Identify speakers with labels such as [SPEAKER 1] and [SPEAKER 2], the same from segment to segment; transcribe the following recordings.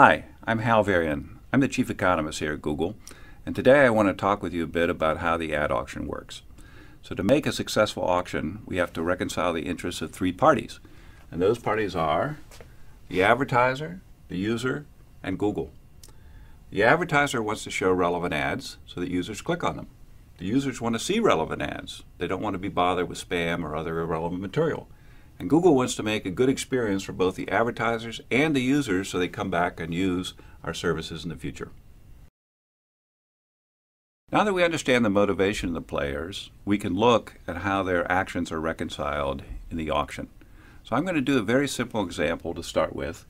[SPEAKER 1] Hi, I'm Hal Varian. I'm the Chief Economist here at Google, and today I want to talk with you a bit about how the ad auction works. So to make a successful auction, we have to reconcile the interests of three parties, and those parties are the advertiser, the user, and Google. The advertiser wants to show relevant ads so that users click on them. The users want to see relevant ads. They don't want to be bothered with spam or other irrelevant material. And Google wants to make a good experience for both the advertisers and the users so they come back and use our services in the future. Now that we understand the motivation of the players, we can look at how their actions are reconciled in the auction. So I'm going to do a very simple example to start with.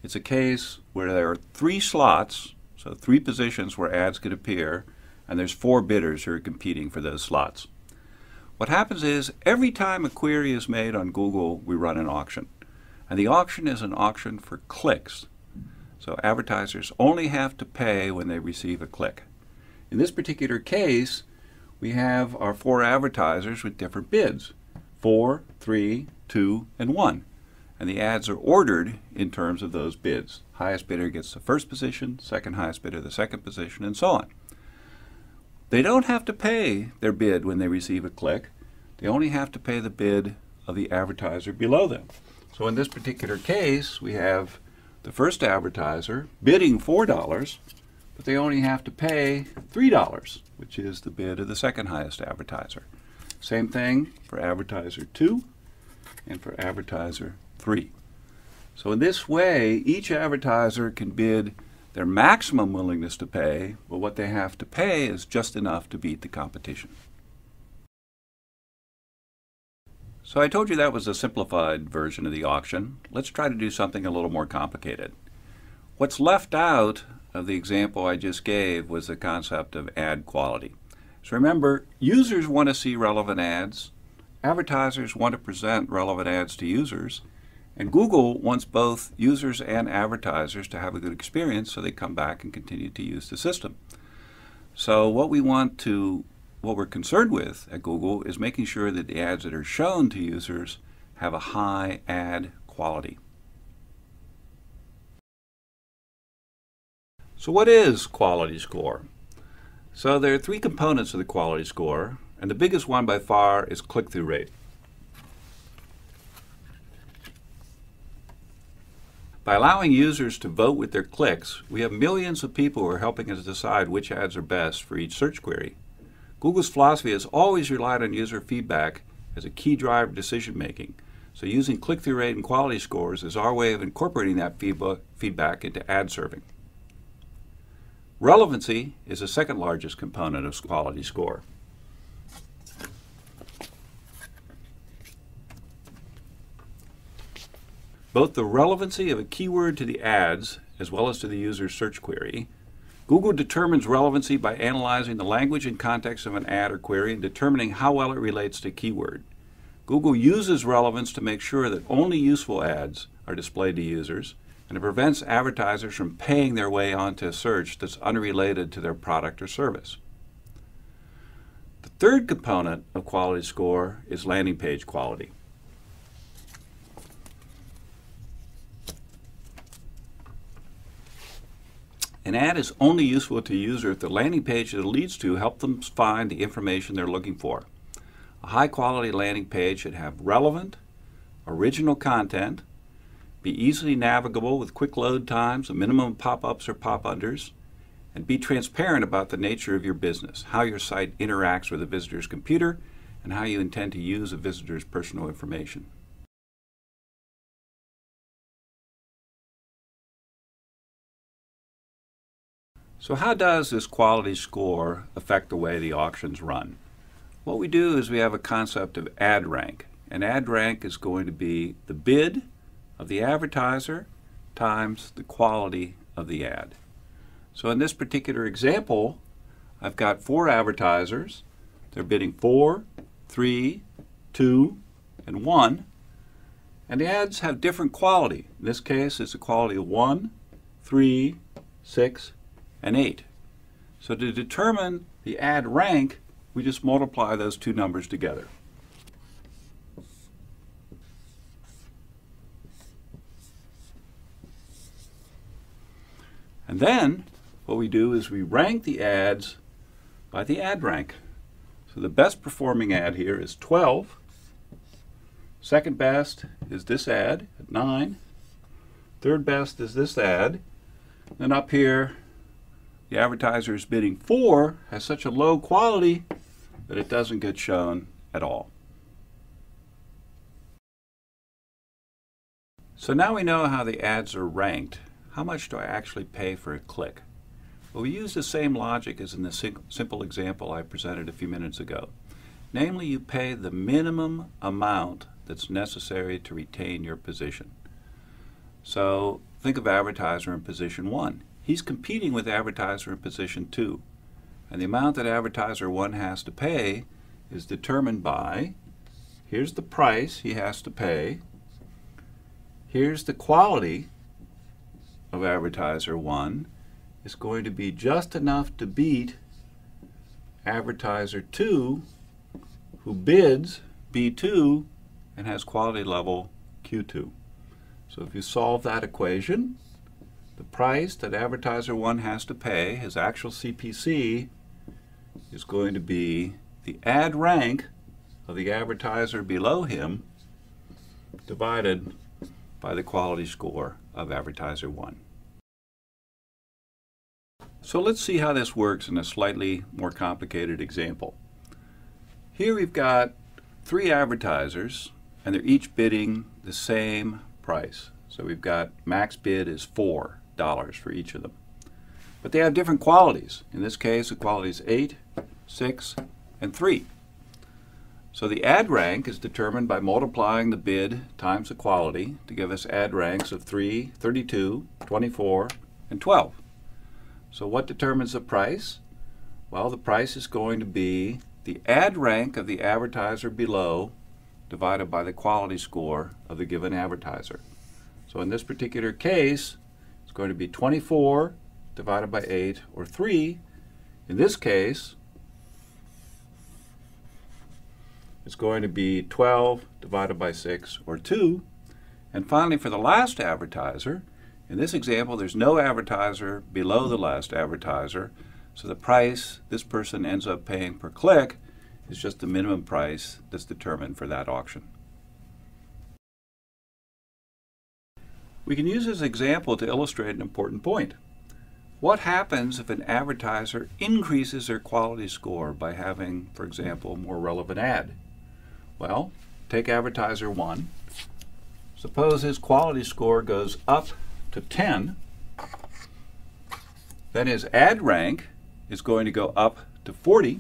[SPEAKER 1] It's a case where there are three slots, so three positions where ads could appear, and there's four bidders who are competing for those slots. What happens is every time a query is made on Google, we run an auction. And the auction is an auction for clicks. So advertisers only have to pay when they receive a click. In this particular case, we have our four advertisers with different bids: 4, 3, 2, and 1. And the ads are ordered in terms of those bids. Highest bidder gets the first position, second highest bidder the second position, and so on. They don't have to pay their bid when they receive a click. They only have to pay the bid of the advertiser below them. So in this particular case, we have the first advertiser bidding $4, but they only have to pay $3, which is the bid of the second highest advertiser. Same thing for advertiser 2 and for advertiser 3. So in this way, each advertiser can bid their maximum willingness to pay, but what they have to pay is just enough to beat the competition. So I told you that was a simplified version of the auction. Let's try to do something a little more complicated. What's left out of the example I just gave was the concept of ad quality. So remember, users want to see relevant ads, advertisers want to present relevant ads to users, and Google wants both users and advertisers to have a good experience so they come back and continue to use the system. So what we're concerned with at Google is making sure that the ads that are shown to users have a high ad quality. So what is quality score? So there are three components of the quality score, and the biggest one by far is click-through rate. By allowing users to vote with their clicks, we have millions of people who are helping us decide which ads are best for each search query. Google's philosophy has always relied on user feedback as a key driver of decision making. So using click-through rate and quality scores is our way of incorporating that feedback into ad serving. Relevancy is the second largest component of quality score. Both the relevancy of a keyword to the ads as well as to the user's search query. Google determines relevancy by analyzing the language and context of an ad or query and determining how well it relates to keyword. Google uses relevance to make sure that only useful ads are displayed to users, and it prevents advertisers from paying their way onto a search that's unrelated to their product or service. The third component of quality score is landing page quality. An ad is only useful to a user if the landing page that it leads to helps them find the information they're looking for. A high-quality landing page should have relevant, original content, be easily navigable with quick load times, a minimum pop-ups or pop-unders, and be transparent about the nature of your business, how your site interacts with a visitor's computer, and how you intend to use a visitor's personal information. So how does this quality score affect the way the auctions run? What we do is we have a concept of ad rank. And ad rank is going to be the bid of the advertiser times the quality of the ad. So in this particular example, I've got four advertisers. They're bidding 4, 3, 2, and 1. And the ads have different quality. In this case, it's a quality of 1, 3, 6, and 8. So to determine the ad rank, we just multiply those two numbers together. And then what we do is we rank the ads by the ad rank. So the best performing ad here is 12. Second best is this ad at 9. Third best is this ad. Then up here, the advertiser is bidding 4 has such a low quality that it doesn't get shown at all. So now we know how the ads are ranked. How much do I actually pay for a click? Well, we use the same logic as in the simple example I presented a few minutes ago. Namely, you pay the minimum amount that's necessary to retain your position. So think of advertiser in position 1. He's competing with advertiser in position 2. And the amount that advertiser 1 has to pay is determined by, here's the price he has to pay, here's the quality of advertiser 1, is going to be just enough to beat advertiser 2, who bids B2 and has quality level Q2. So if you solve that equation, the price that advertiser 1 has to pay, his actual CPC, is going to be the ad rank of the advertiser below him divided by the quality score of advertiser 1. So let's see how this works in a slightly more complicated example. Here we've got 3 advertisers, and they're each bidding the same price. So we've got max bid is $4 for each of them. But they have different qualities. In this case, the quality is 8, 6, and 3. So the ad rank is determined by multiplying the bid times the quality to give us ad ranks of 3, 32, 24, and 12. So what determines the price? Well, the price is going to be the ad rank of the advertiser below divided by the quality score of the given advertiser. So in this particular case, it's going to be 24 divided by 8, or 3. In this case, it's going to be 12 divided by 6, or 2. And finally, for the last advertiser, in this example, there's no advertiser below the last advertiser, so the price this person ends up paying per click is just the minimum price that's determined for that auction. We can use this example to illustrate an important point. What happens if an advertiser increases their quality score by having, for example, a more relevant ad? Well, take advertiser 1. Suppose his quality score goes up to 10. Then his ad rank is going to go up to 40.